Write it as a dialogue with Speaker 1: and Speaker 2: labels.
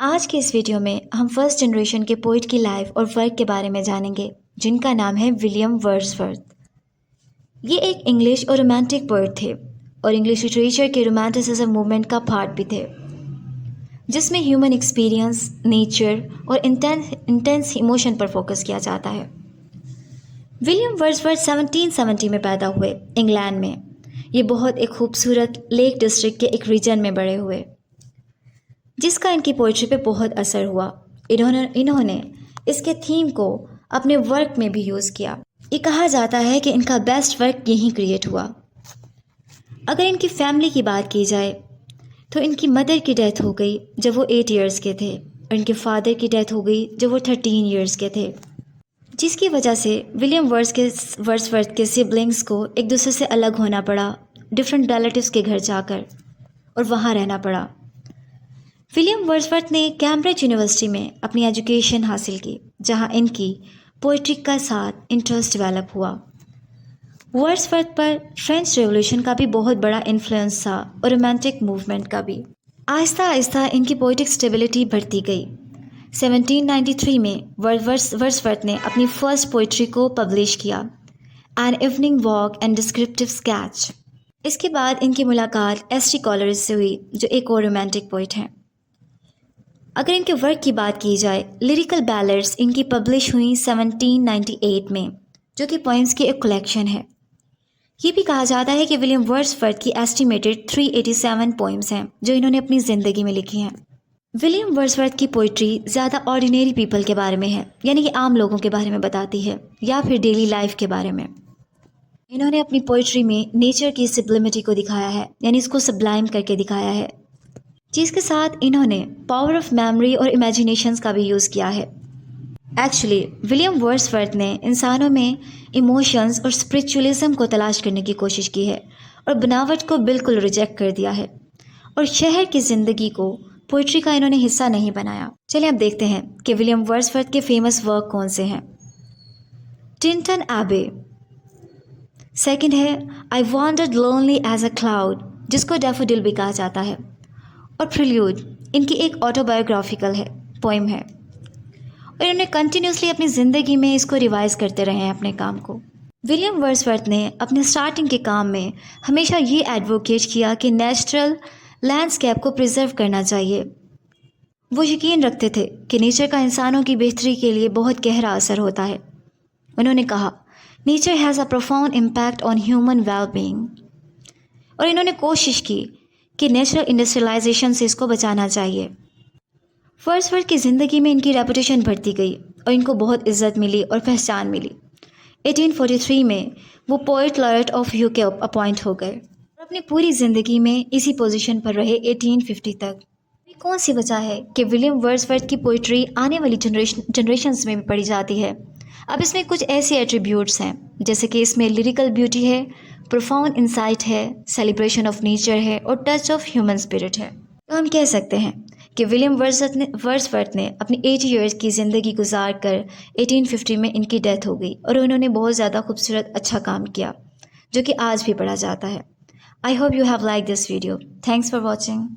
Speaker 1: आज के इस वीडियो में हम फर्स्ट जनरेशन के पोइट की लाइफ और वर्क के बारे में जानेंगे, जिनका नाम है विलियम वर्ड्सवर्थ। ये एक इंग्लिश और रोमांटिक पोइट थे और इंग्लिश लिटरेचर के रोमांटिसिज्म मूवमेंट का पार्ट भी थे, जिसमें ह्यूमन एक्सपीरियंस, नेचर और इंटेंस इमोशन पर फोकस किया जाता है। विलियम वर्ड्सवर्थ 1770 में पैदा हुए इंग्लैंड में। ये बहुत एक खूबसूरत लेक डिस्ट्रिक्ट के एक रीजन में बड़े हुए, जिसका इनकी पोइट्री पे बहुत असर हुआ। इन्होंने इसके थीम को अपने वर्क में भी यूज़ किया। ये कहा जाता है कि इनका बेस्ट वर्क यहीं क्रिएट हुआ। अगर इनकी फैमिली की बात की जाए तो इनकी मदर की डेथ हो गई जब वो 8 इयर्स के थे और इनके फादर की डेथ हो गई जब वो 13 इयर्स के थे, जिसकी वजह से विलियम वर्ड्सवर्थ के सिबलिंग्स को एक दूसरे से अलग होना पड़ा, डिफरेंट रिलेटिव्स के घर जाकर, और वहाँ रहना पड़ा। विलियम वर्ड्सवर्थ ने कैम्ब्रिज यूनिवर्सिटी में अपनी एजुकेशन हासिल की, जहाँ इनकी पोइट्री का साथ इंटरेस्ट डेवलप हुआ। वर्ड्सवर्थ पर फ्रेंच रेवोल्यूशन का भी बहुत बड़ा इन्फ्लुएंस था और रोमांटिक मूवमेंट का भी। आहिस्ता आहिस्ता इनकी पोइटिक स्टेबिलिटी बढ़ती गई। 1793 में वर्ड्सवर्थ ने अपनी फर्स्ट पोइट्री को पब्लिश किया, an evening walk and descriptive sketch. इसके बाद इनकी मुलाकात एस.टी. कॉलरिज से हुई, जो एक और रोमांटिक पोइट हैं। अगर इनके वर्क की बात की जाए, लिरिकल बैलेड्स इनकी पब्लिश हुई 1798 में, जो कि पोइम्स की एक कलेक्शन है। ये भी कहा जाता है कि विलियम वर्ड्सवर्थ की एस्टिमेटेड 387 पोइम्स हैं जो इन्होंने अपनी ज़िंदगी में लिखी हैं। विलियम वर्ड्सवर्थ की पोइट्री ज़्यादा ऑर्डिनरी पीपल के बारे में है, यानी कि आम लोगों के बारे में बताती है, या फिर डेली लाइफ के बारे में। इन्होंने अपनी पोइट्री में नेचर की सब्लिमिटी को दिखाया है, यानी इसको सब्लाइम करके दिखाया है, जिसके साथ इन्होंने पावर ऑफ मेमोरी और इमेजिनेशंस का भी यूज़ किया है। एक्चुअली विलियम वर्ड्सवर्थ ने इंसानों में इमोशंस और स्पिरिचुअलिज्म को तलाश करने की कोशिश की है और बनावट को बिल्कुल रिजेक्ट कर दिया है, और शहर की ज़िंदगी को पोइट्री का इन्होंने हिस्सा नहीं बनाया। चलिए अब देखते हैं कि विलियम वर्ड्सवर्थ के फेमस वर्क कौन से हैं। टिंटन एबे, सेकंड है I wandered lonely as a cloud, जिसको डैफोडिल भी कहा जाता है, और प्रिल्यूड इनकी एक ऑटोबायोग्राफिकल है, पोइम है, और इन्होंने कंटिन्यूसली अपनी ज़िंदगी में इसको रिवाइज करते रहे हैं अपने काम को। विलियम वर्ड्सवर्थ ने अपने स्टार्टिंग के काम में हमेशा ये एडवोकेट किया कि नेचुरल लैंडस्केप को प्रिजर्व करना चाहिए। वो यकीन रखते थे कि नेचर का इंसानों की बेहतरी के लिए बहुत गहरा असर होता है। उन्होंने कहा, nature has a profound impact on human well being, और इन्होंने कोशिश की कि नेचुरल इंडस्ट्रियलाइजेशन से इसको बचाना चाहिए। वर्ड्सवर्थ की ज़िंदगी में इनकी रेपुटेशन बढ़ती गई और इनको बहुत इज्जत मिली और पहचान मिली। 1843 में वो poet laureate of UK appoint हो गए और अपनी पूरी ज़िंदगी में इसी पोजीशन पर रहे 1850 तक। कौन सी वजह है कि विलियम वर्ड्सवर्थ की पोइट्री आने वाली जनरेशन्स में भी पढ़ी जाती है। अब इसमें कुछ ऐसे एट्रीब्यूट्स हैं, जैसे कि इसमें लिरिकल ब्यूटी है, प्रोफाउंड इंसाइट है, सेलिब्रेशन ऑफ नेचर है, और टच ऑफ ह्यूमन स्पिरिट है। तो हम कह सकते हैं कि विलियम वर्ड्सवर्थ ने अपनी 80 ईयर्स की ज़िंदगी गुजार कर 1850 में इनकी डेथ हो गई, और उन्होंने बहुत ज़्यादा खूबसूरत अच्छा काम किया, जो कि आज भी पढ़ा जाता है। I hope you have like this video. Thanks for watching.